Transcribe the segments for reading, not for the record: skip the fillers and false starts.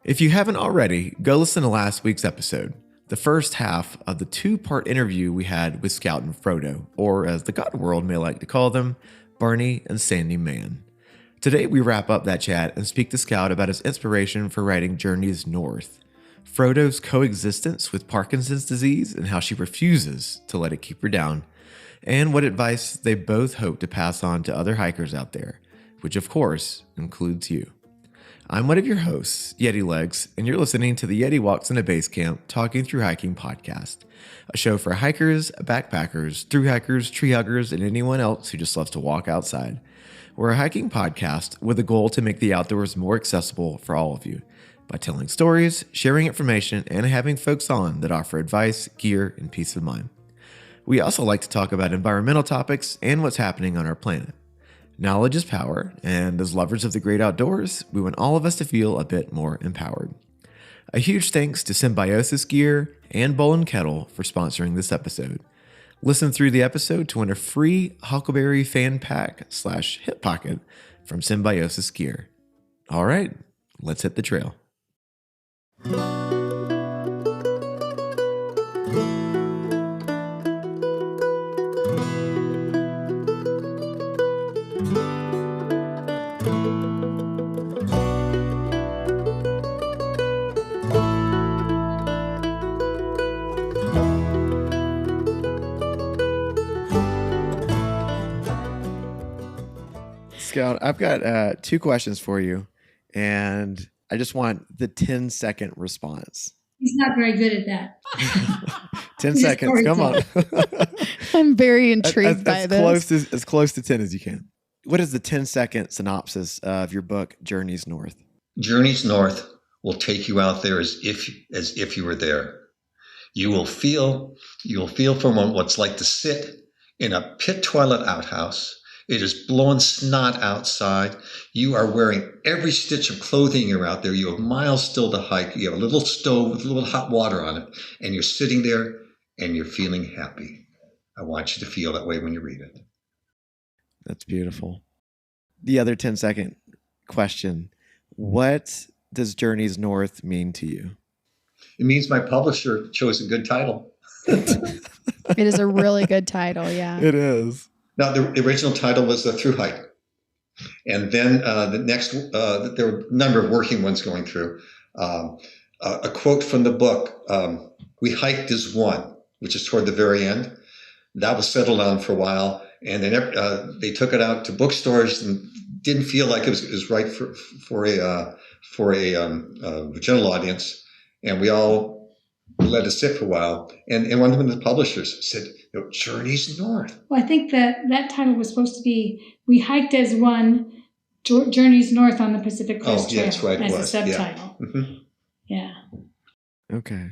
If you haven't already, go listen to last week's episode, the first half of the two-part interview we had with Scout and Frodo, or as the God world may like to call them, Barney and Sandy Mann. Today we wrap up that chat and speak to Scout about his inspiration for writing Journeys North, Frodo's coexistence with Parkinson's disease and how she refuses to let it keep her down, and what advice they both hope to pass on to other hikers out there, which of course includes you. I'm one of your hosts, Yeti Legs, and you're listening to the Yeti Walks in a Base Camp Talking Through Hiking podcast, a show for hikers, backpackers, thru hikers, tree huggers, and anyone else who just loves to walk outside. We're a hiking podcast with a goal to make the outdoors more accessible for all of you by telling stories, sharing information, and having folks on that offer advice, gear, and peace of mind. We also like to talk about environmental topics and what's happening on our planet. Knowledge is power, and as lovers of the great outdoors, we want all of us to feel a bit more empowered. A huge thanks to Symbiosis Gear and Bowl and Kettle for sponsoring this episode. Listen through the episode to win a free Huckleberry fan pack / hip pocket from Symbiosis Gear. All right, let's hit the trail. Scout, I've got two questions for you, and I just want the 10-second response. He's not very good at that. 10 seconds, come on. I'm very intrigued by this. As close to 10 as you can. What is the 10-second synopsis of your book, Journeys North? Journeys North will take you out there as if you were there. You will feel for a moment what it's like to sit in a pit toilet outhouse. It is blowing snot outside. You are wearing every stitch of clothing you're out there. You have miles still to hike. You have a little stove with a little hot water on it. And you're sitting there and you're feeling happy. I want you to feel that way when you read it. That's beautiful. The other 10-second question. What does Journeys North mean to you? It means my publisher chose a good title. It is a really good title, yeah. It is. Now, the original title was The Thru Hike. And then the next, there were a number of working ones going through. A quote from the book, we hiked as one, which is toward the very end. That was settled on for a while. And then they took it out to bookstores and didn't feel like it was right for a general audience. And we all let it sit for a while. And one of the publishers said, Journeys North. Well, I think that title was supposed to be We Hiked as One, Journeys North on the Pacific Crest Trail. Yeah, that's right. As a subtitle. Yeah. Mm-hmm. Yeah. Okay.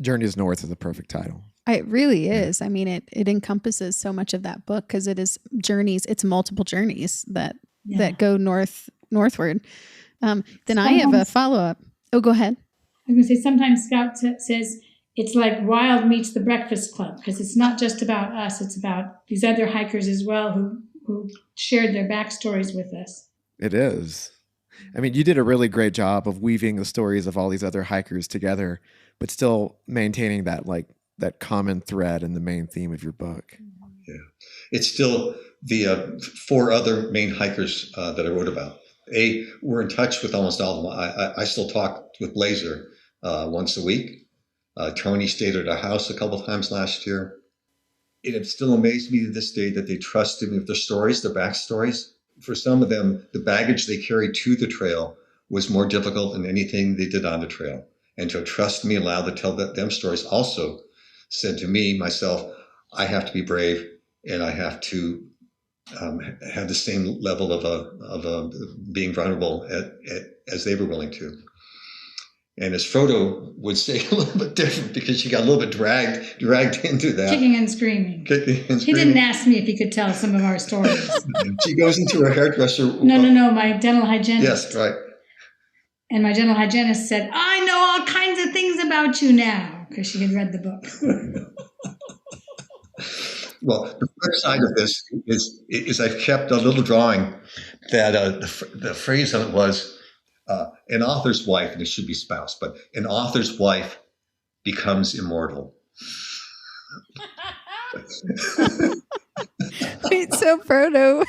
Journeys North is the perfect title. It really is. I mean, it encompasses so much of that book because it is journeys. It's multiple journeys that go northward. Then I have a follow-up. Oh, go ahead. I was going to say, sometimes Scout says it's like Wild meets the Breakfast Club, because it's not just about us. It's about these other hikers as well who shared their backstories with us. It is. I mean, you did a really great job of weaving the stories of all these other hikers together, but still maintaining that common thread in the main theme of your book. Yeah. It's still the 4 other main hikers that I wrote about. We're in touch with almost all of them. I still talk with Blazer once a week. Tony stayed at our house a couple of times last year. It still amazed me to this day that they trusted me with their stories, their backstories. For some of them, the baggage they carried to the trail was more difficult than anything they did on the trail. And to trust me, allow to tell them stories, also said to me, myself, I have to be brave and I have to have the same level of being vulnerable as they were willing to. And as Frodo would say, a little bit different, because she got a little bit dragged into that. Kicking and screaming. He didn't ask me if he could tell some of our stories. She goes into her hairdresser. No, my dental hygienist. Yes, right. And my dental hygienist said, I know all kinds of things about you now, because she had read the book. Well, the flip side of this is I've kept a little drawing that the phrase on it was, An author's wife, and it should be spouse, but an author's wife becomes immortal. Wait, so Frodo,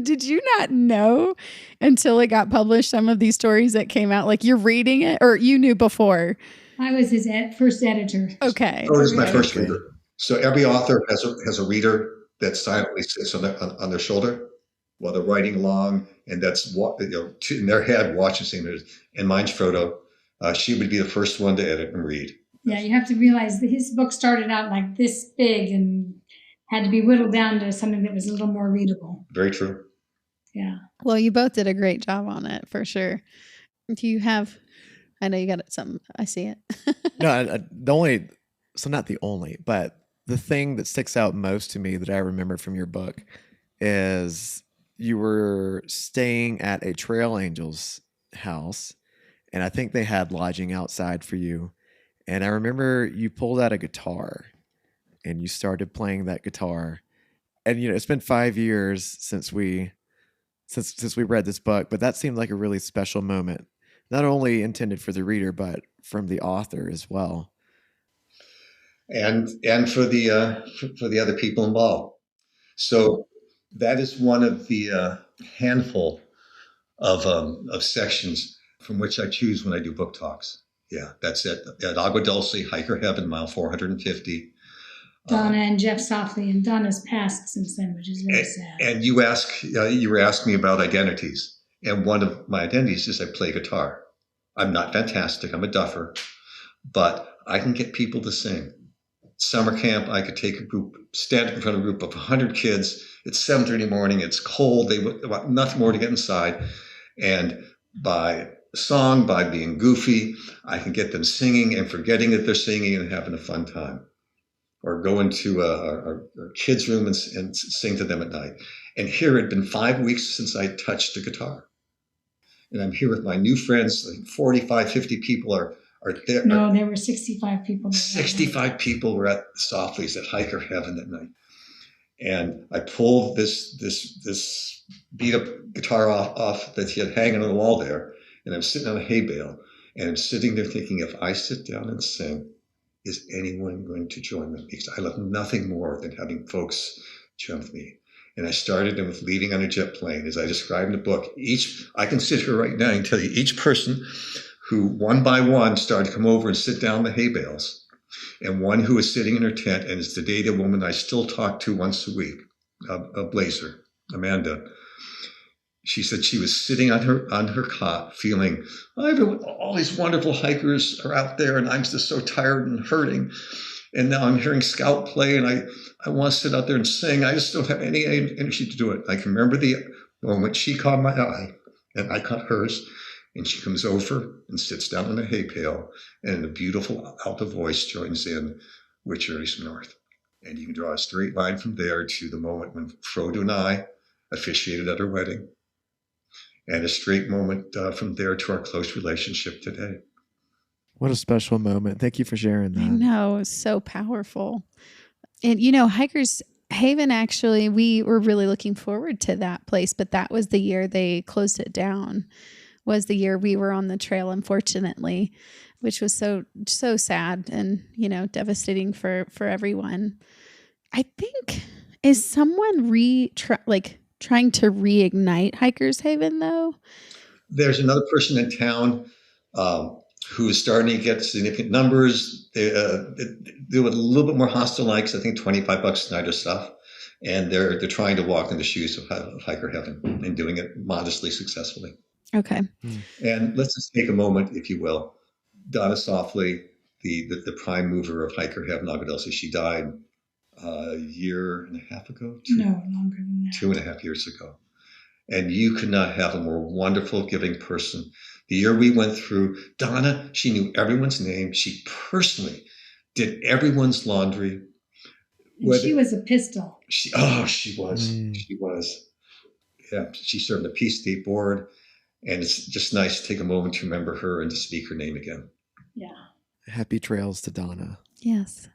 did you not know until it got published some of these stories that came out? Like, you're reading it, or you knew before? I was his first editor. Okay. Frodo was my first reader. So every author has a reader that silently sits on their shoulder while they're writing along, and that's in their head watching things. And mine's Frodo. She would be the first one to edit and read. Yeah, you have to realize that his book started out like this big and had to be whittled down to something that was a little more readable. Very true. Yeah. Well, you both did a great job on it, for sure. Do you have, I know you got something, I see it. No, not the only, but the thing that sticks out most to me that I remember from your book is you were staying at a Trail Angels house, and I think they had lodging outside for you. And I remember you pulled out a guitar and you started playing that guitar. And, it's been 5 years since we read this book, but that seemed like a really special moment, not only intended for the reader, but from the author as well. And for the other people involved. So that is one of the handful of sections from which I choose when I do book talks. Yeah, that's it. At Agua Dulce, Hiker Heaven, mile 450. Donna and Jeff Softly, and Donna's passed since then, which is very sad. And you were asking me about identities. And one of my identities is I play guitar. I'm not fantastic. I'm a duffer, but I can get people to sing. Summer camp, I could take a group, stand in front of a group of 100 kids. It's 7:30 in the morning. It's cold. They want nothing more to get inside. And by song, by being goofy, I can get them singing and forgetting that they're singing and having a fun time. Or go into our kids' room and sing to them at night. And here it had been 5 weeks since I touched the guitar. And I'm here with my new friends, like 45, 50 people are there. No, there were 65 people. 65 people were at the Softlys at Hiker Heaven that night. And I pulled this beat up guitar off that he had hanging on the wall there. And I'm sitting on a hay bale. And I'm sitting there thinking, if I sit down and sing, is anyone going to join me? Because I love nothing more than having folks join with me. And I started with leaving on a jet plane, as I described in the book. I can sit here right now and tell you each person who one by one started to come over and sit down the hay bales, and one who is sitting in her tent, and it's today the woman I still talk to once a week, a Blazer, Amanda. She said she was sitting on her cot feeling, all these wonderful hikers are out there and I'm just so tired and hurting. And now I'm hearing Scout play and I want to sit out there and sing. I just don't have any energy to do it. I can remember the moment she caught my eye and I caught hers. And she comes over and sits down on a hay pail and a beautiful alto voice joins in with Journeys from North. And you can draw a straight line from there to the moment when Frodo and I officiated at her wedding. And a straight moment from there to our close relationship today. What a special moment. Thank you for sharing that. I know, it's so powerful. And, Hikers Haven, actually, we were really looking forward to that place, but that was the year they closed it down, was the year we were on the trail, unfortunately, which was so sad and, devastating for everyone. I think, is someone trying to reignite Hikers Haven, though? There's another person in town who is starting to get significant numbers. They do a little bit more hostile likes, I think $25 a night or stuff. And they're trying to walk in the shoes of Hiker Heaven and doing it modestly successfully. Okay. And let's just take a moment, if you will. Donna Softly, the prime mover of Hiker Heaven, Agua Dulce, she died a year and a half ago? No, longer than that. 2.5 years ago. And you could not have a more wonderful, giving person. The year we went through, Donna, she knew everyone's name. She personally did everyone's laundry. She was a pistol. She was. She was. Yeah, she served the Peace State Board. And it's just nice to take a moment to remember her and to speak her name again. Yeah. Happy trails to Donna. Yes.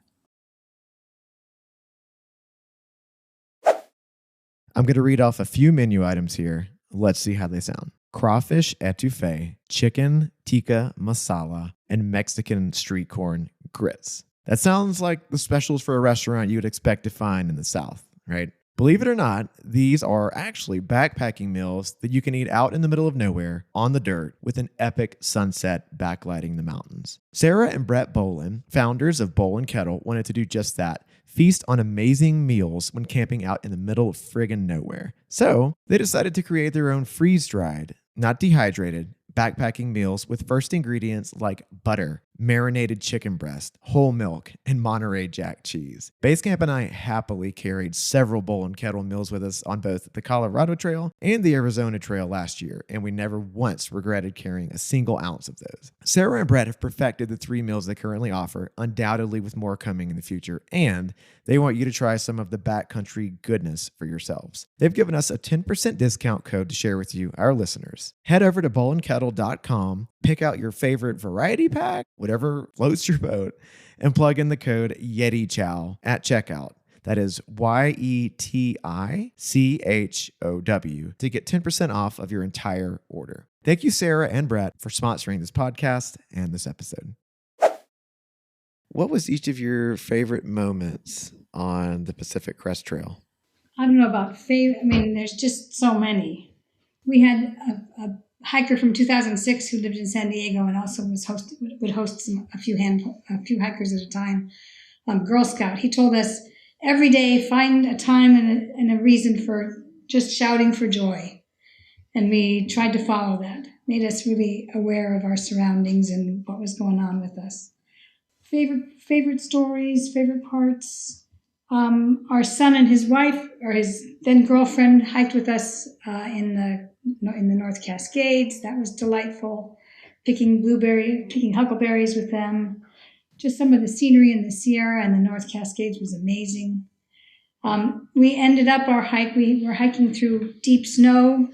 I'm going to read off a few menu items here. Let's see how they sound. crawfish etouffee, chicken tikka masala, and Mexican street corn grits. That sounds like the specials for a restaurant you would expect to find in the South, right? Believe it or not, these are actually backpacking meals that you can eat out in the middle of nowhere on the dirt with an epic sunset backlighting the mountains. Sarah and Brett Bolin, founders of Bowl and Kettle, wanted to do just that. Feast on amazing meals when camping out in the middle of friggin' nowhere. So they decided to create their own freeze-dried, not dehydrated, backpacking meals with first ingredients like butter, marinated chicken breast, whole milk, and Monterey Jack cheese. Basecamp and I happily carried several Bowl and Kettle meals with us on both the Colorado Trail and the Arizona Trail last year, and we never once regretted carrying a single ounce of those. Sarah and Brett have perfected the 3 meals they currently offer, undoubtedly with more coming in the future, and they want you to try some of the backcountry goodness for yourselves. They've given us a 10% discount code to share with you, our listeners. Head over to bowlandkettle.com, pick out your favorite variety pack, whatever floats your boat, and plug in the code YETICHOW at checkout. That is YETICHOW to get 10% off of your entire order. Thank you, Sarah and Brett, for sponsoring this podcast and this episode. What was each of your favorite moments on the Pacific Crest Trail? I don't know about favorite. I mean, there's just so many. We had a hiker from 2006 who lived in San Diego and also would host a few hikers at a time. Girl Scout. He told us every day find a time and a reason for just shouting for joy, and we tried to follow that. Made us really aware of our surroundings and what was going on with us. Favorite stories, favorite parts. Our son and his wife, or his then girlfriend, hiked with us in the North Cascades. That was delightful. Picking huckleberries with them. Just some of the scenery in the Sierra and the North Cascades was amazing. We ended up our hike. We were hiking through deep snow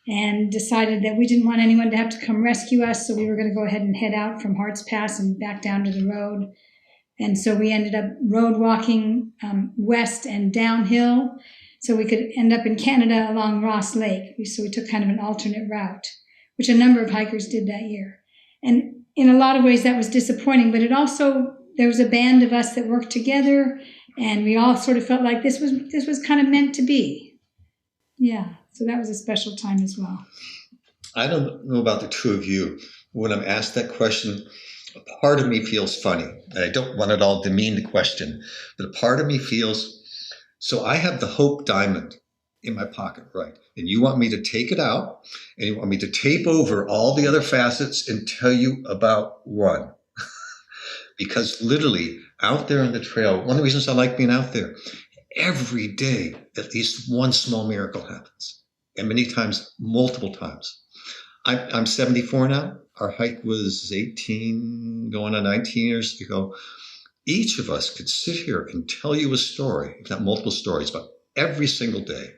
and decided that we didn't want anyone to have to come rescue us, so we were going to go ahead and head out from Hart's Pass and back down to the road. And so we ended up road walking west and downhill so we could end up in Canada along Ross Lake. So we took kind of an alternate route, which a number of hikers did that year. And in a lot of ways that was disappointing, but there was a band of us that worked together, and we all sort of felt like this was kind of meant to be. Yeah, so that was a special time as well. I don't know about the two of you. When I'm asked that question, a part of me feels funny. And I don't want it all demean the question, but a part of me feels, so I have the Hope Diamond in my pocket, right? And you want me to take it out, and you want me to tape over all the other facets and tell you about one. Because literally out there on the trail, one of the reasons I like being out there, every day at least one small miracle happens. And many times, multiple times. I'm 74 now. Our hike was 18, going on 19 years ago. Each of us could sit here and tell you a story, if not multiple stories, about every single day.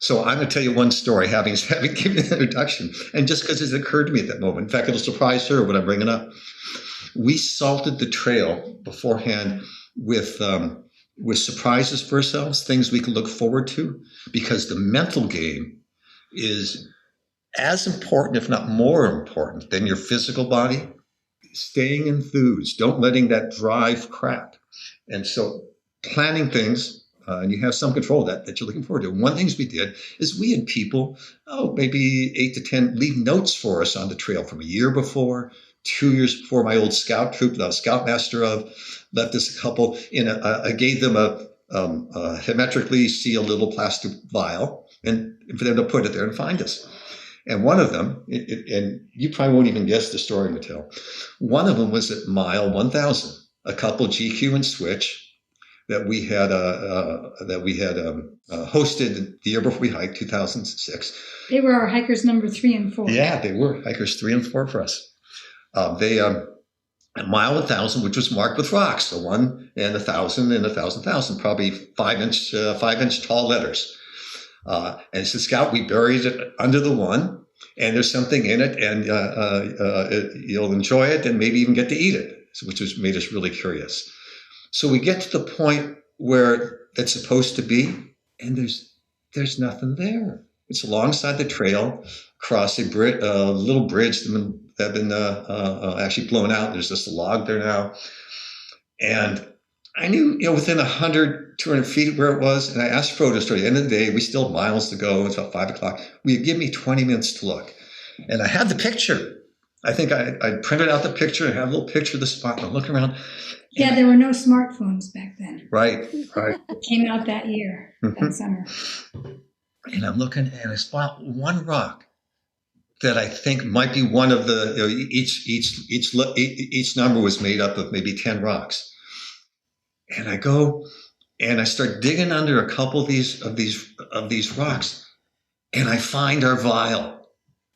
So I'm going to tell you one story, having given an introduction, and just because it occurred to me at that moment. In fact, it'll surprise her when I bring it up. We salted the trail beforehand with surprises for ourselves, things we can look forward to, because the mental game is as important, if not more important, than your physical body. Staying enthused, don't letting that drive crack. And so planning things, and you have some control of that you're looking forward to. One of the things we did is we had people, maybe 8 to 10, leave notes for us on the trail from a year before, 2 years before. My old scout troop that I was scoutmaster of left us a couple. I gave them a hermetically sealed little plastic vial, and for them to put it there and find us. And one of them, and you probably won't even guess the story, Mattel. One of them was at mile 1,000, a couple GQ and Switch that we had hosted the year before we hiked, 2006. They were our hikers number 3 and 4. Yeah, they were hikers 3 and 4 for us. They at mile 1,000, which was marked with rocks, so 1 and 1,000 and 1,000, probably 5-inch tall letters. And as a scout, we buried it under the 1, and there's something in it, and you'll enjoy it and maybe even get to eat it, which made us really curious. So we get to the point where it's supposed to be, and there's nothing there. It's alongside the trail, across a little bridge that had been actually blown out. There's just a log there now. And I knew, within 100, 200 feet where it was. And I asked Frodo, at the end of the day, we still have miles to go. It's about 5 o'clock. Will you give me 20 minutes to look? And I had the picture. I think I printed out the picture and had a little picture of the spot. And I'm looking around. Yeah, there were no smartphones back then. Right. It came out that year, that summer. And I'm looking and I spot one rock that I think might be one of the, each number was made up of maybe 10 rocks. And I go and I start digging under a couple of these rocks, and I find our vial,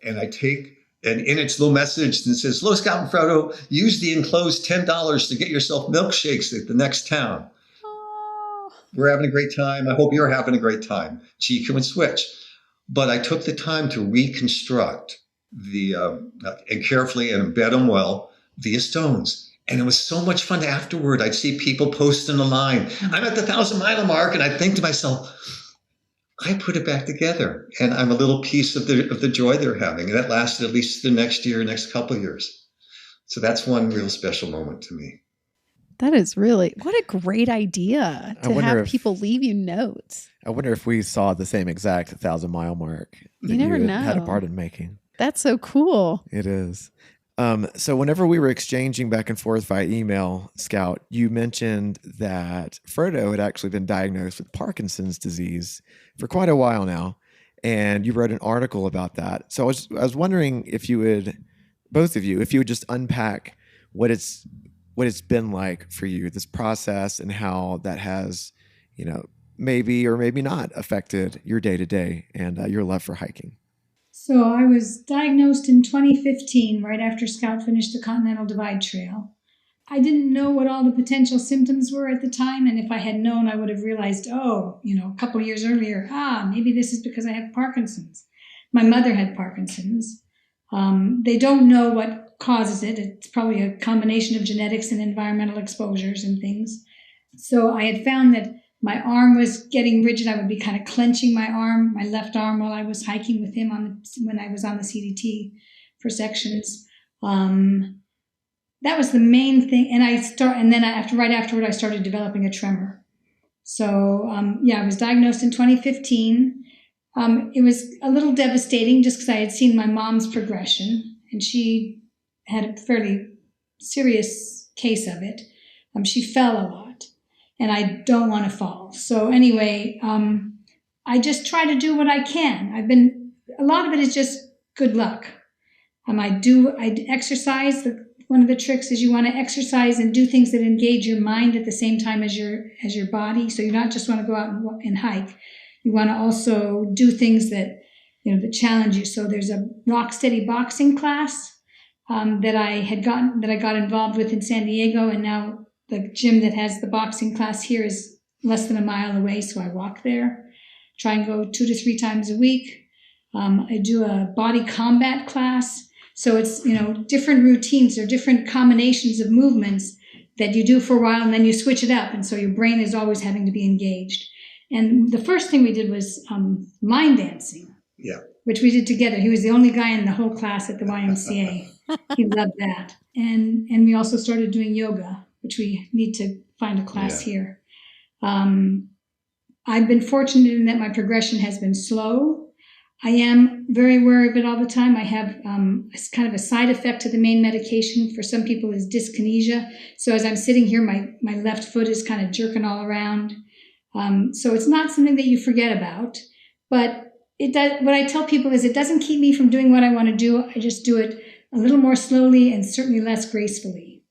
and I take, and in its little message that says, "Hello, Scout and Frodo, use the enclosed $10 to get yourself milkshakes at the next town. Oh. We're having a great time. I hope you're having a great time. GQ and switch." But I took the time to reconstruct and carefully and embed them well, the stones. And it was so much fun afterward. I'd see people posting a line. I'm at the 1,000-mile mark, and I'd think to myself, I put it back together, and I'm a little piece of the joy they're having. And that lasted at least the next couple of years. So that's one real special moment to me. That is really, what a great idea to have people leave you notes. I wonder if we saw the same exact 1,000-mile mark that you never know. Had a part in making. That's so cool. It is. So whenever we were exchanging back and forth via email, Scout, you mentioned that Frodo had actually been diagnosed with Parkinson's disease for quite a while now, and you wrote an article about that. So I was wondering if you would, both of you, if you would just unpack what it's been like for you, this process, and how that has, maybe or maybe not affected your day-to-day and your love for hiking. So I was diagnosed in 2015, right after Scout finished the Continental Divide Trail. I didn't know what all the potential symptoms were at the time, and if I had known, I would have realized, a couple of years earlier, maybe this is because I have Parkinson's. My mother had Parkinson's. They don't know what causes it. It's probably a combination of genetics and environmental exposures and things. So I had found that my arm was getting rigid. I would be kind of clenching my left arm while I was hiking with him when I was on the CDT for sections. That was the main thing. And then right afterward, I started developing a tremor. So I was diagnosed in 2015. It was a little devastating just because I had seen my mom's progression, and she had a fairly serious case of it. She fell a lot. And I don't want to fall. So anyway, I just try to do what I can. A lot of it is just good luck. I exercise. One of the tricks is you want to exercise and do things that engage your mind at the same time as your body. So you not just want to go out and hike. You want to also do things that challenge you. So there's a rock steady boxing class that I got involved with in San Diego, and now the gym that has the boxing class here is less than a mile away, so I walk there. Try and go 2 to 3 times a week. I do a body combat class. So it's, different routines or different combinations of movements that you do for a while, and then you switch it up. And so your brain is always having to be engaged. And the first thing we did was line dancing, which we did together. He was the only guy in the whole class at the YMCA. He loved that. And we also started doing yoga, which we need to find a class here. I've been fortunate in that my progression has been slow. I am very aware of it all the time. I have kind of a side effect to the main medication. For some people is dyskinesia. So as I'm sitting here, my left foot is kind of jerking all around. So it's not something that you forget about. But it does. What I tell people is it doesn't keep me from doing what I want to do. I just do it a little more slowly and certainly less gracefully.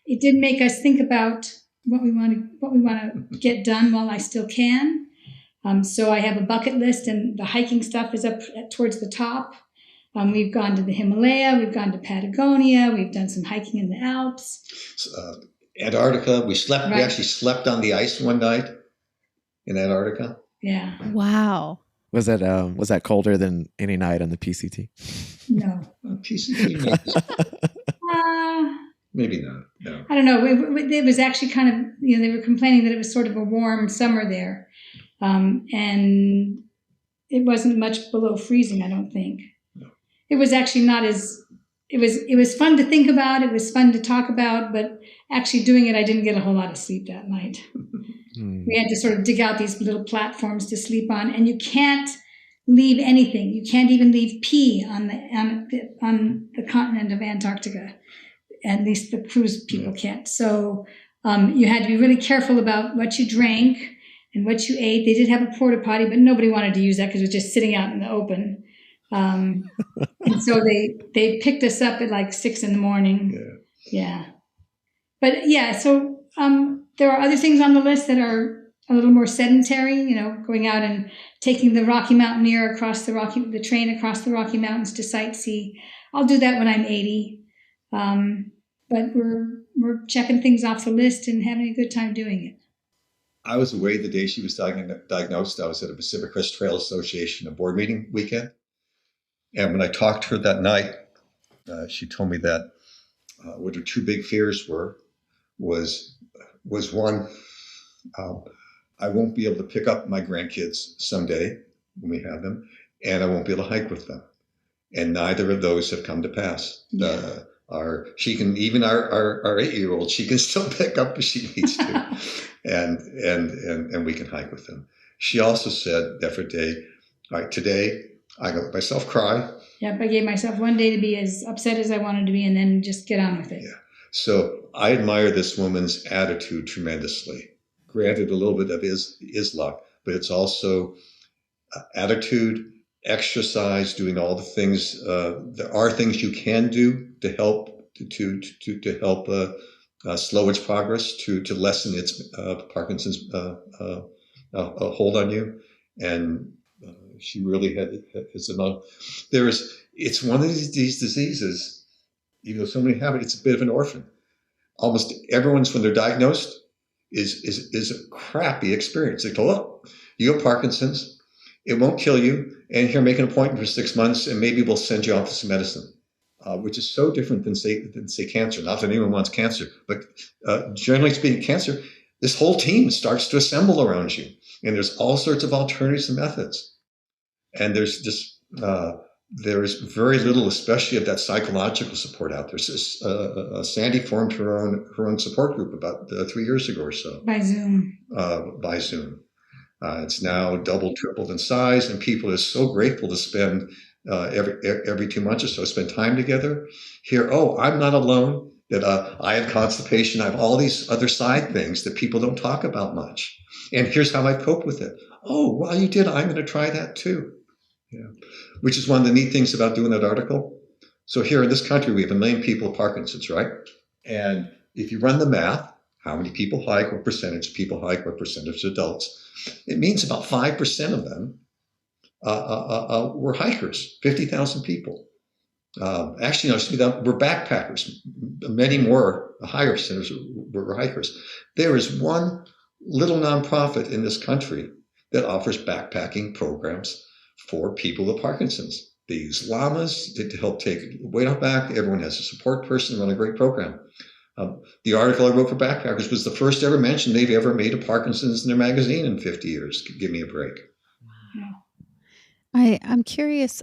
It did make us think about what we want to get done while I still can. So I have a bucket list, and the hiking stuff is up towards the top. We've gone to the Himalaya, we've gone to Patagonia, we've done some hiking in the Alps. Antarctica, we actually slept on the ice one night in Antarctica. Yeah. Wow. Was that colder than any night on the PCT? No. PCT maybe not. No. I don't know. It was actually kind of, they were complaining that it was sort of a warm summer there. And it wasn't much below freezing, I don't think. No. It was actually not as, it was fun to think about, it was fun to talk about, but actually doing it, I didn't get a whole lot of sleep that night. We had to sort of dig out these little platforms to sleep on, and you can't leave anything. You can't even leave pee on the continent of Antarctica. At least the cruise people can't. So you had to be really careful about what you drank and what you ate. They did have a porta potty, but nobody wanted to use that because it was just sitting out in the open. And so they picked us up at like 6 a.m. Yeah. But yeah, so there are other things on the list that are a little more sedentary, you know, going out and taking the Rocky Mountaineer across the train across the Rocky Mountains to sightsee. I'll do that when I'm 80. But we're checking things off the list and having a good time doing it. I was away the day she was diagnosed. I was at a Pacific Crest Trail Association, a board meeting weekend. And when I talked to her that night, she told me that what her two big fears was one, I won't be able to pick up my grandkids someday when we have them, and I won't be able to hike with them. And neither of those have come to pass. Yeah. Our 8-year-old, she can still pick up if she needs to, and we can hike with them. She also said that for a day, like today, I let myself cry. Yep, I gave myself one day to be as upset as I wanted to be, and then just get on with it. Yeah. So I admire this woman's attitude tremendously. Granted, a little bit of is luck, but it's also attitude, exercise, doing all the things. There are things you can do to help to help slow its progress, to lessen its Parkinson's hold on you. And she really has enough. It's one of these diseases. Even though so many have it, it's a bit of an orphan. Almost everyone's, when they're diagnosed, is a crappy experience. They told, oh, you have Parkinson's, it won't kill you, and here, make an appointment for 6 months, and maybe we'll send you off to some medicine, which is so different than say cancer. Not that anyone wants cancer, but generally speaking, cancer, this whole team starts to assemble around you, and there's all sorts of alternatives and methods, and there's just there is very little, especially of that psychological support out there. So, Sandy formed her own support group about 3 years ago or so. By Zoom. It's now doubled, tripled in size, and people are so grateful to spend every 2 months or so, spend time together. Here, oh, I'm not alone, that I have constipation, I have all these other side things that people don't talk about much. And here's how I cope with it. Oh, well, you did, I'm going to try that too. Yeah, which is one of the neat things about doing that article. So here in this country, we have 1 million people with Parkinson's, right? And if you run the math, how many people hike, what percentage of people hike, what percentage of adults, it means about 5% of them were hikers, 50,000 people. Actually, no, we're backpackers. Many more, a higher percentage were hikers. There is one little nonprofit in this country that offers backpacking programs for people with Parkinson's. They use llamas to help take weight off back. Everyone has a support person, run a great program. The article I wrote for Backpackers was the first ever mention they've ever made of Parkinson's in their magazine in 50 years. Give me a break. I'm curious,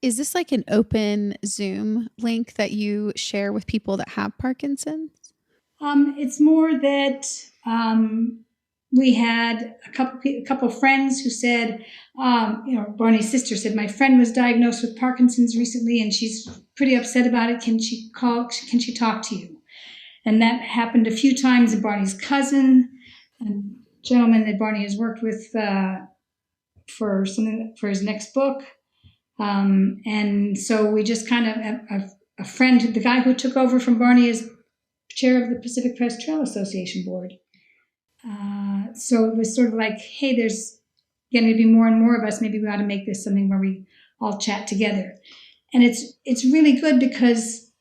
is this like an open Zoom link that you share with people that have Parkinson's? It's more that we had a couple friends who said, Barney's sister said, my friend was diagnosed with Parkinson's recently and she's pretty upset about it. Can she talk to you? And that happened a few times. And Barney's cousin, a gentleman that Barney has worked with for his next book. And so we just kind of, a friend, the guy who took over from Barney as chair of the Pacific Crest Trail Association board. So it was sort of like, hey, there's going to be more and more of us. Maybe we ought to make this something where we all chat together. And it's really good because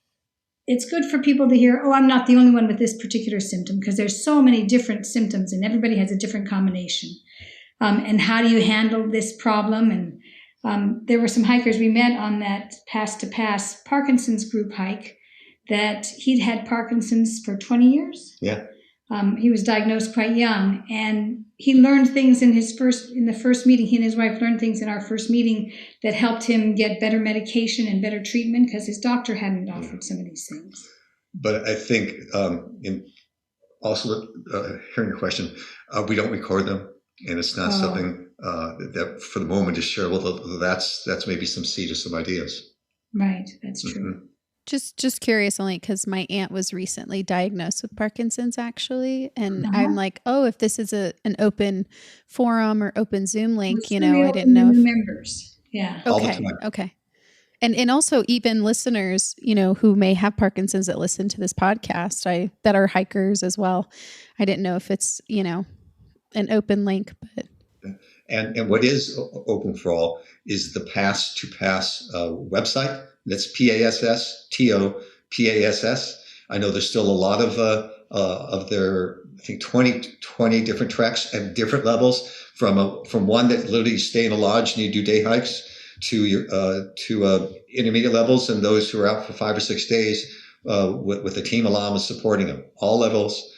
it's good for people to hear, oh, I'm not the only one with this particular symptom, because there's so many different symptoms and everybody has a different combination. And how do you handle this problem? And there were some hikers we met on that Pass to Pass Parkinson's group hike that he'd had Parkinson's for 20 years. Yeah. He was diagnosed quite young, and he learned things in the first meeting. He and his wife learned things in our first meeting that helped him get better medication and better treatment because his doctor hadn't offered some of these things. But I think in also hearing your question, we don't record them, and it's not something that for the moment is shareable. That's maybe some seed of some ideas. Right, that's true. Mm-hmm. Just curious only because my aunt was recently diagnosed with Parkinson's actually. And I'm like, oh, if this is an open forum or open Zoom link, I didn't know. New members. Yeah. Okay. And also even listeners, who may have Parkinson's that listen to this podcast, that are hikers as well. I didn't know if it's, an open link, but. And what is open for all is the Pass to Pass website. That's PASS. I know there's still a lot of their, I think 20 different treks at different levels, from one that literally you stay in a lodge and you do day hikes to intermediate levels, and those who are out for 5 or 6 days with a team of llamas supporting them. All levels.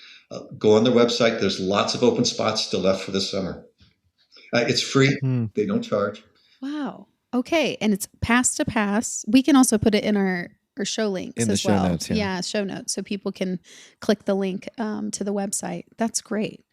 Go on their website. There's lots of open spots still left for this summer. It's free. They don't charge. Wow. Okay. And it's Pass to Pass. We can also put it in our show links in the as show well. Notes, yeah, show notes. So people can click the link to the website. That's great.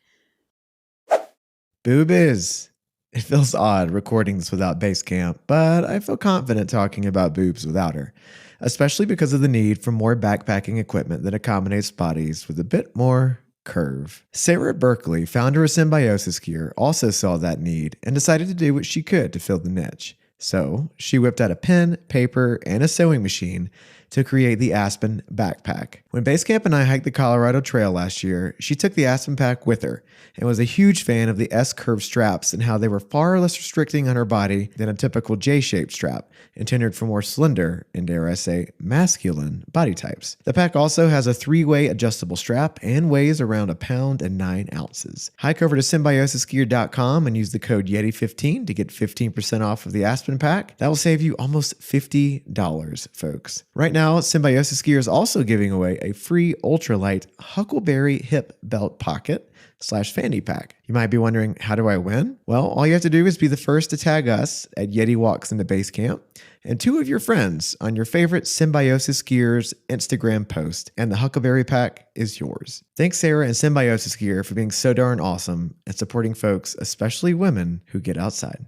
Boobies. It feels odd recording this without Basecamp, but I feel confident talking about boobs without her, especially because of the need for more backpacking equipment that accommodates bodies with a bit more curve. Sarah at Berkeley, founder of Symbiosis Gear, also saw that need and decided to do what she could to fill the niche. So she whipped out a pen, paper, and a sewing machine to create the Aspen backpack. When Basecamp and I hiked the Colorado Trail last year, she took the Aspen pack with her and was a huge fan of the S-curve straps and how they were far less restricting on her body than a typical J-shaped strap, intended for more slender and, dare I say, masculine body types. The pack also has a 3-way adjustable strap and weighs around 1 pound and 9 ounces. Hike over to symbiosisgear.com and use the code YETI15 to get 15% off of the Aspen pack. That will save you almost $50, folks. Right now, Symbiosis Gear is also giving away a free ultralight Huckleberry hip belt pocket /fanny pack. You might be wondering, how do I win? Well, all you have to do is be the first to tag us at Yeti Walks into Basecamp and 2 of your friends on your favorite Symbiosis Gear's Instagram post, and the Huckleberry pack is yours. Thanks, Sarah and Symbiosis Gear, for being so darn awesome and supporting folks, especially women, who get outside.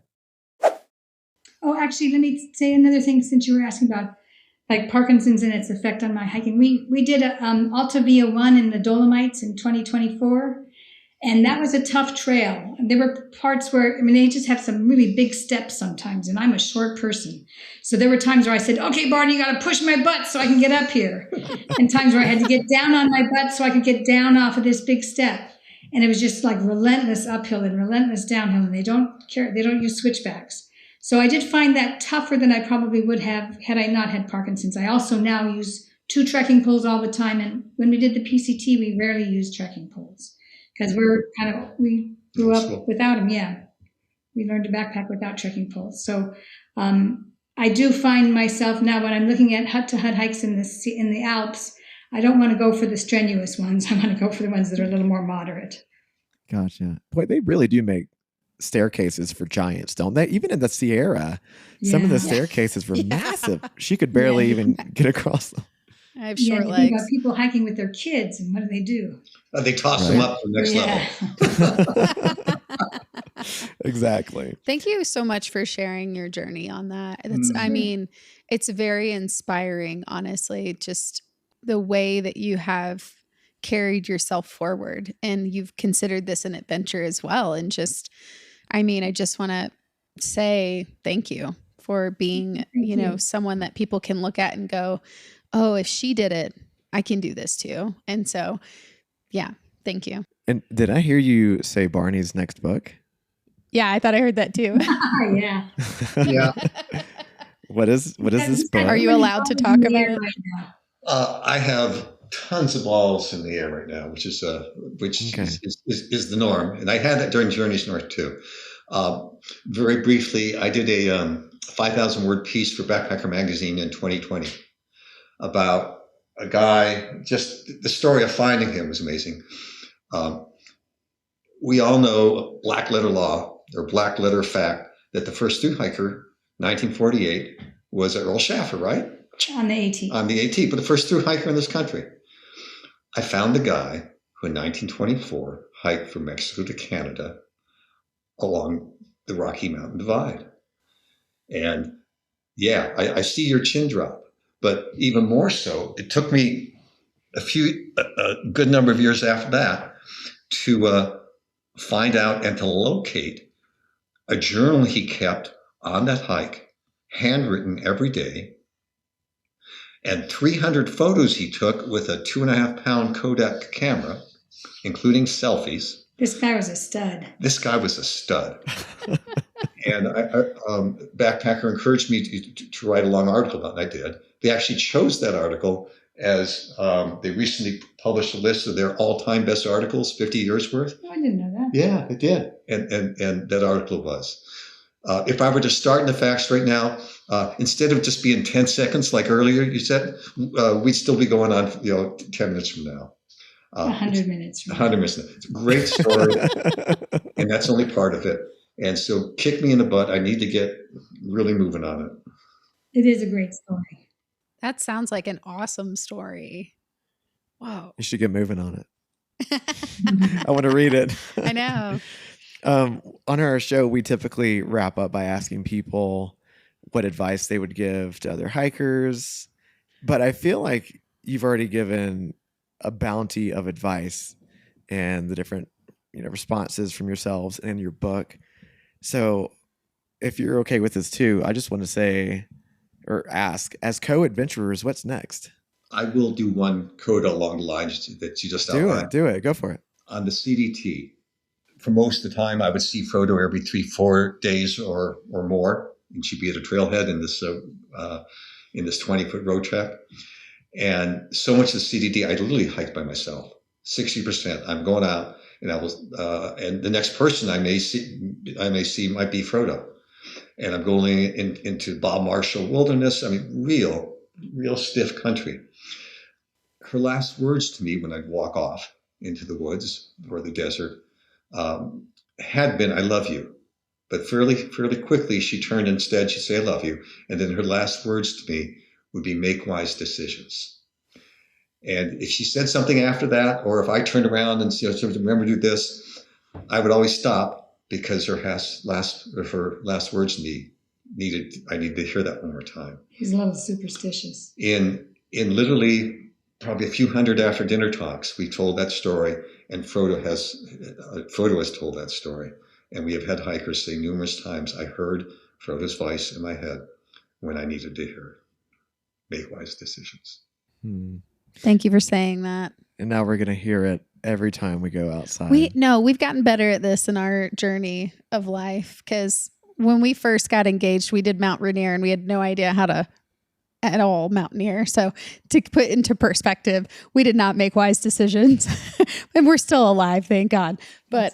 Oh, actually, let me say another thing since you were asking about like Parkinson's and its effect on my hiking. We did a Alta Via 1 in the Dolomites in 2024. And that was a tough trail. There were parts where, they just have some really big steps sometimes, and I'm a short person. So there were times where I said, okay, Barney, you got to push my butt so I can get up here. And times where I had to get down on my butt so I could get down off of this big step. And it was just like relentless uphill and relentless downhill, and they don't use switchbacks. So I did find that tougher than I probably would have had I not had Parkinson's. I also now use 2 trekking poles all the time. And when we did the PCT, we rarely used trekking poles. Because we grew up without them, yeah. We learned to backpack without trekking poles. So I do find myself now when I'm looking at hut-to-hut hikes in the Alps, I don't want to go for the strenuous ones. I want to go for the ones that are a little more moderate. Gotcha. Boy, they really do make staircases for giants, don't they? Even in the Sierra, some of the staircases were massive. She could barely even get across them. I have short legs. Think about people hiking with their kids, and what do? They toss them up to the next level. Exactly. Thank you so much for sharing your journey on that. It's very inspiring, honestly, just the way that you have carried yourself forward, and you've considered this an adventure as well. And just, I just want to say thank you for being, someone that people can look at and go, oh, if she did it, I can do this too. And so, yeah, thank you. And did I hear you say Barney's next book? Yeah, I thought I heard that too. Yeah. Yeah. What is this book? Are you allowed to talk about it? Right, I have tons of balls in the air right now, which is the norm. And I had that during Journeys North too. Very briefly, I did a 5,000 word piece for Backpacker Magazine in 2020 about a guy. Just the story of finding him was amazing. we all know black letter law or black letter fact that the first through hiker, 1948, was Earl Schaffer, right? On the AT. On the AT, but the first through hiker in this country. I found the guy who in 1924 hiked from Mexico to Canada along the Rocky Mountain Divide. And yeah, I see your chin drop, but even more so, it took me a good number of years after that to find out and to locate a journal he kept on that hike, handwritten every day, and 300 photos he took with a 2.5-pound Kodak camera, including selfies. This guy was a stud. And Backpacker encouraged me to write a long article about it, and I did. They actually chose that article as they recently published a list of their all-time best articles, 50 years worth. Oh, I didn't know that. Yeah, it did. And that article was. If I were to start in the facts right now, instead of just being 10 seconds like earlier you said, we'd still be going on 10 minutes from now. 100 minutes from 100 minutes. It's a great story, and that's only part of it. And so kick me in the butt. I need to get really moving on it. It is a great story. That sounds like an awesome story. Wow. You should get moving on it. I want to read it. I know. On our show, we typically wrap up by asking people what advice they would give to other hikers. But I feel like you've already given a bounty of advice and the different responses from yourselves and your book. So if you're okay with this too, I just want to say or ask, as co-adventurers, what's next? I will do one coda along the lines that you just outlined. Do it. Go for it. On the CDT, for most of the time, I would see Frodo every 3-4 days or more, and she'd be at a trailhead in this 20-foot road trek. And so much of the CDT, I literally hike by myself. 60%, I'm going out, and I will. And the next person I may see might be Frodo, and I'm going into Bob Marshall Wilderness. I mean, real stiff country. Her last words to me when I'd walk off into the woods or the desert had been, "I love you." But fairly quickly, she turned instead. She'd say, "I love you," and then her last words to me would be, "Make wise decisions." And if she said something after that, or if I turned around and said, "Remember to do this," I would always stop because her last words to me I needed to hear that one more time. He's a little superstitious. In literally probably a few hundred after dinner talks, we told that story, and Frodo has told that story. And we have had hikers say numerous times, "I heard Frodo's voice in my head when I needed to hear it. Make wise decisions." Thank you for saying that. And now we're going to hear it every time we go outside. We've gotten better at this in our journey of life, because when we first got engaged, we did Mount Rainier and we had no idea how to at all mountaineer. So to put into perspective, we did not make wise decisions and we're still alive, thank God. But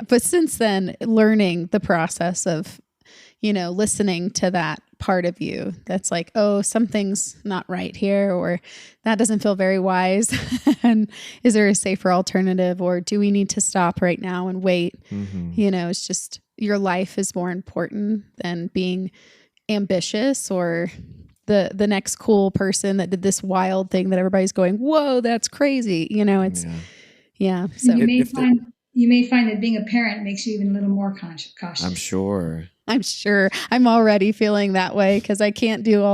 but since then, learning the process of, listening to that part of you that's like, oh, something's not right here, or that doesn't feel very wise. And is there a safer alternative, or do we need to stop right now and wait? Mm-hmm. It's just, your life is more important than being ambitious or the next cool person that did this wild thing that everybody's going, whoa, that's crazy. It's So you may find that being a parent makes you even a little more cautious. I'm sure. I'm already feeling that way because I can't do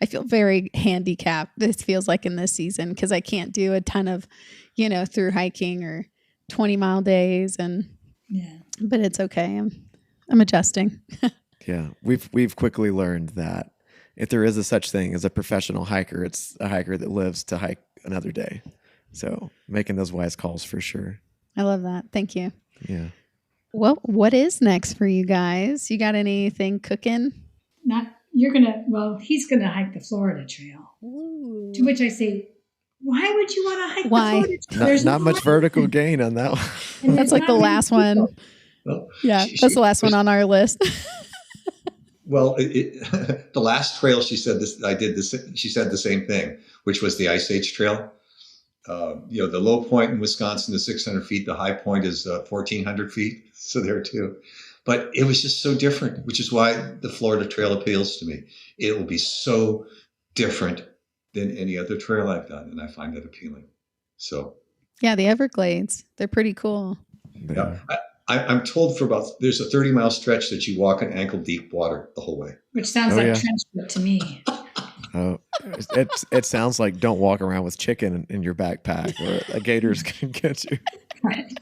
I feel very handicapped. This feels like in this season because I can't do a ton of, through hiking or 20-mile days but it's okay. I'm adjusting. Yeah. We've quickly learned that if there is a such thing as a professional hiker, it's a hiker that lives to hike another day. So making those wise calls for sure. I love that. Thank you. Yeah. Well, what is next for you guys? You got anything cooking? He's going to hike the Florida Trail. Ooh. To which I say, why would you want to hike the Florida Trail? There's not much vertical gain on that one. That's like the last one. Well, that's the last one on our list. Well, the last trail she said this, I did this. She said the same thing, which was the Ice Age Trail. The low point in Wisconsin is 600 feet. The high point is 1,400 feet. So there too. But it was just so different, which is why the Florida Trail appeals to me. It will be so different than any other trail I've done, and I find that appealing. So, yeah, the Everglades, they're pretty cool. Yeah, I'm told there's a 30-mile stretch that you walk in ankle deep water the whole way. Which sounds like trench foot to me. Oh, it sounds like don't walk around with chicken in your backpack, or a gator's gonna get you. Right.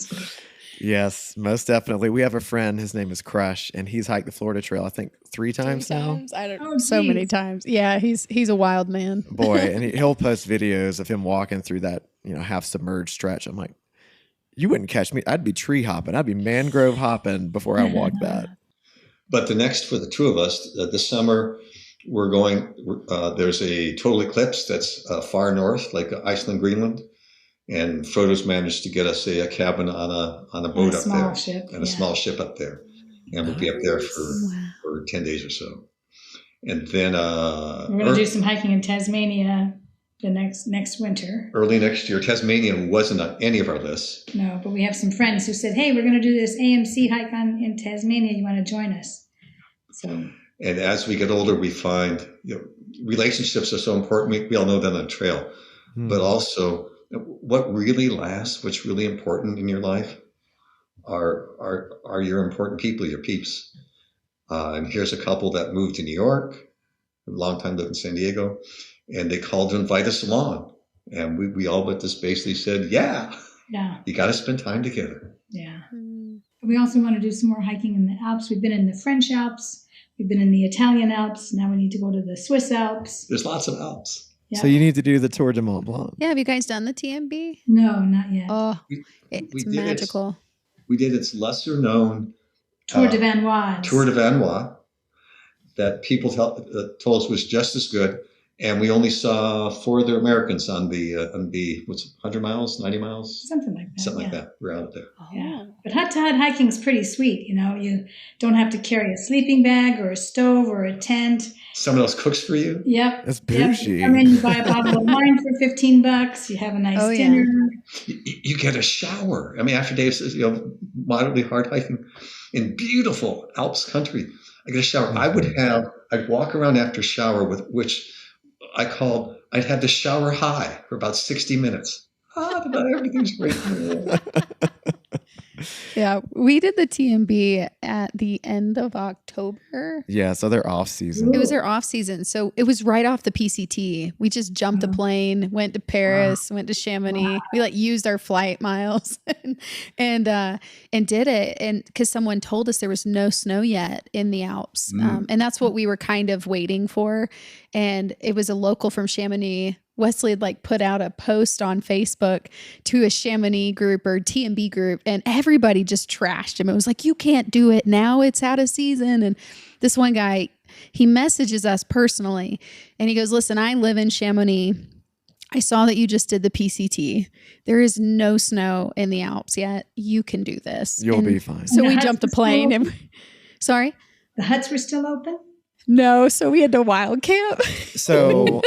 Yes, most definitely. We have a friend. His name is Crush, and he's hiked the Florida Trail, I think, 3 times now. I don't know. So many times. Yeah, he's a wild man. Boy, and he'll post videos of him walking through that half submerged stretch. I'm like, you wouldn't catch me. I'd be tree hopping. I'd be mangrove hopping before I walked that. But the next for the two of us, this summer, we're going. There's a total eclipse that's far north, like Iceland, Greenland. And Frodo's managed to get us a cabin on a boat up there, and a small ship up there, and we'll be up there for 10 days or so. And then we're going to do some hiking in Tasmania the next winter. Early next year. Tasmania wasn't on any of our lists. No, but we have some friends who said, "Hey, we're going to do this AMC hike in Tasmania. You want to join us?" So. And as we get older, we find relationships are so important. We all know that on the trail, but also. What really lasts, what's really important in your life are your important people, your peeps. And here's a couple that moved to New York, a long time lived in San Diego, and they called to invite us along. And we all but just basically said, yeah, you got to spend time together. Yeah. We also want to do some more hiking in the Alps. We've been in the French Alps. We've been in the Italian Alps. Now we need to go to the Swiss Alps. There's lots of Alps. Yeah. So you need to do the Tour de Mont Blanc. Yeah, have you guys done the TMB? No, not yet. Oh, it's magical. We did its lesser known Tour de Vanoise. Tour de Vanoise that people told us was just as good. And we only saw 4 other Americans on the 100 miles, 90 miles? Something like that. Something like that. We're out there. Oh. Yeah. But hut-to-hut hiking is pretty sweet. You don't have to carry a sleeping bag or a stove or a tent. Someone else cooks for you? Yep. That's bougie. You come in, you buy a bottle of wine for $15. You have a nice dinner. Yeah. You get a shower. I mean, after days, moderately hard hiking in beautiful Alps country, I get a shower. I'd walk around after shower which I'd have the shower high for about 60 minutes. Everything's great. Yeah, we did the TMB at the end of October. Yeah, so they're off season. It was their off season. So it was right off the PCT. We just jumped a plane, went to Paris, went to Chamonix. We used our flight miles and did it. And because someone told us there was no snow yet in the Alps. And that's what we were kind of waiting for. And it was a local from Chamonix. Wesley had put out a post on Facebook to a Chamonix group or TMB group, and everybody just trashed him. It was like, you can't do it now. It's out of season. And this one guy, he messages us personally and he goes, listen, I live in Chamonix. I saw that you just did the PCT. There is no snow in the Alps yet. You can do this. You'll be fine. So we jumped a plane. And sorry? The huts were still open? No, so we had to wild camp. So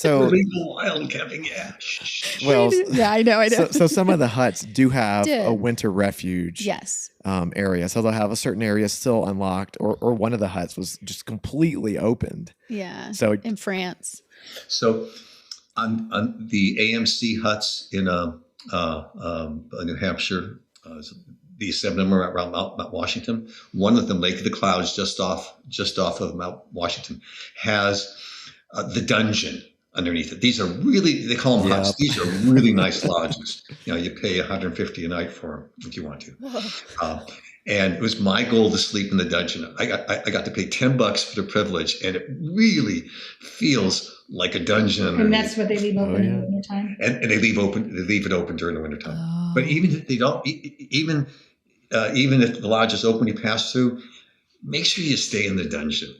illegal wild camping, yeah. Well, yeah, I know. So some of the huts do have a winter refuge. Yes. Area. So they'll have a certain area still unlocked, or one of the huts was just completely opened. Yeah. So in France. So on the AMC huts in New Hampshire, these 7 of them are around Mount Washington. One of them, Lake of the Clouds, just off of Mount Washington, has the dungeon underneath it. These are really, they call them huts. These are really nice lodges. You pay $150 a night for them if you want to. And it was my goal to sleep in the dungeon. I got to pay $10 for the privilege, and it really feels like a dungeon. And that's what they leave open in the wintertime. And they leave it open during the wintertime. Oh. But even if they don't, even if the lodge is open, you pass through, make sure you stay in the dungeon.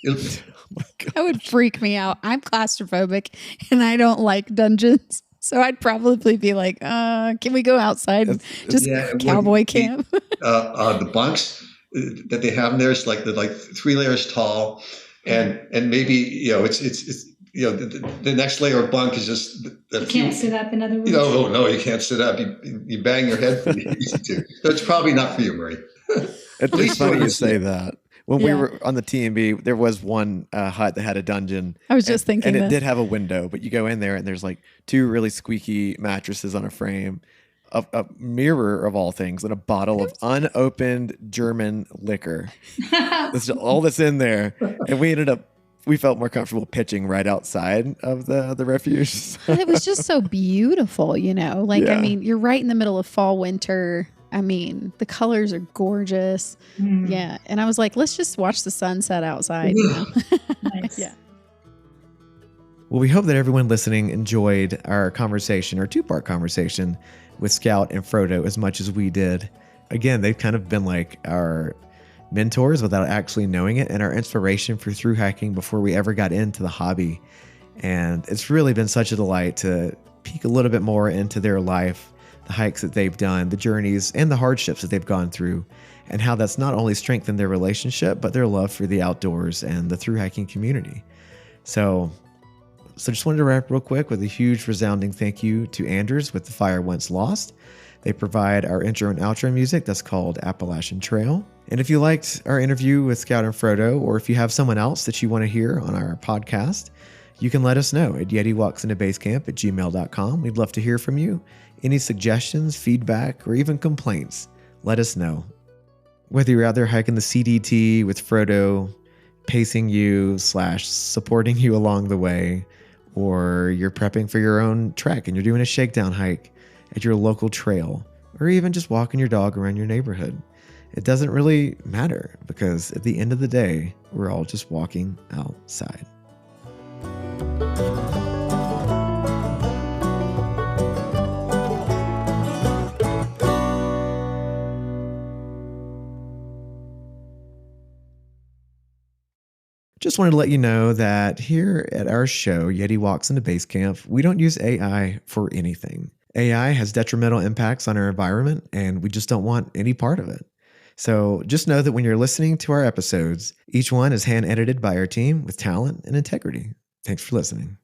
That would freak me out. I'm claustrophobic and I don't like dungeons. So I'd probably be like, can we go outside and just cowboy camp? The bunks that they have in there is they're 3 layers tall, and maybe it's the next layer of bunk is just You can't sit up, in other words. No, you can't sit up. You bang your head pretty easy too. So it's probably not for you, Marie. It's funny you say that. When we Yeah. were on the T&B, there was one hut that had a dungeon. I was just thinking and it that. did have a window, but you go in there and there's like 2 really squeaky mattresses on a frame, a mirror of all things, and a bottle of unopened German liquor. That's all that's in there. And we felt more comfortable pitching right outside of the refuge. But it was just so beautiful, Like, Yeah. I mean, you're right in the middle of fall, winter. I mean, the colors are gorgeous. Yeah. And I was like, let's just watch the sunset outside. Nice. Yeah. Well, we hope that everyone listening enjoyed our conversation, our 2-part conversation with Scout and Frodo as much as we did. Again, they've kind of been like our mentors without actually knowing it, and our inspiration for through hiking before we ever got into the hobby. And it's really been such a delight to peek a little bit more into their life, the hikes that they've done, the journeys, and the hardships that they've gone through, and how that's not only strengthened their relationship, but their love for the outdoors and the through hiking community. So just wanted to wrap real quick with a huge resounding thank you to Anders with The Fire Once Lost. They provide our intro and outro music that's called Appalachian Trail. And if you liked our interview with Scout and Frodo, or if you have someone else that you want to hear on our podcast, you can let us know at yetiwalksintobasecamp@gmail.com. We'd love to hear from you. Any suggestions, feedback, or even complaints, let us know. Whether you're out there hiking the CDT with Frodo, pacing you / supporting you along the way, or you're prepping for your own trek and you're doing a shakedown hike at your local trail, or even just walking your dog around your neighborhood. It doesn't really matter, because at the end of the day, we're all just walking outside. Just wanted to let you know that here at our show, Yeti Walks into Base Camp, we don't use AI for anything. AI has detrimental impacts on our environment, and we just don't want any part of it. So just know that when you're listening to our episodes, each one is hand edited by our team with talent and integrity. Thanks for listening.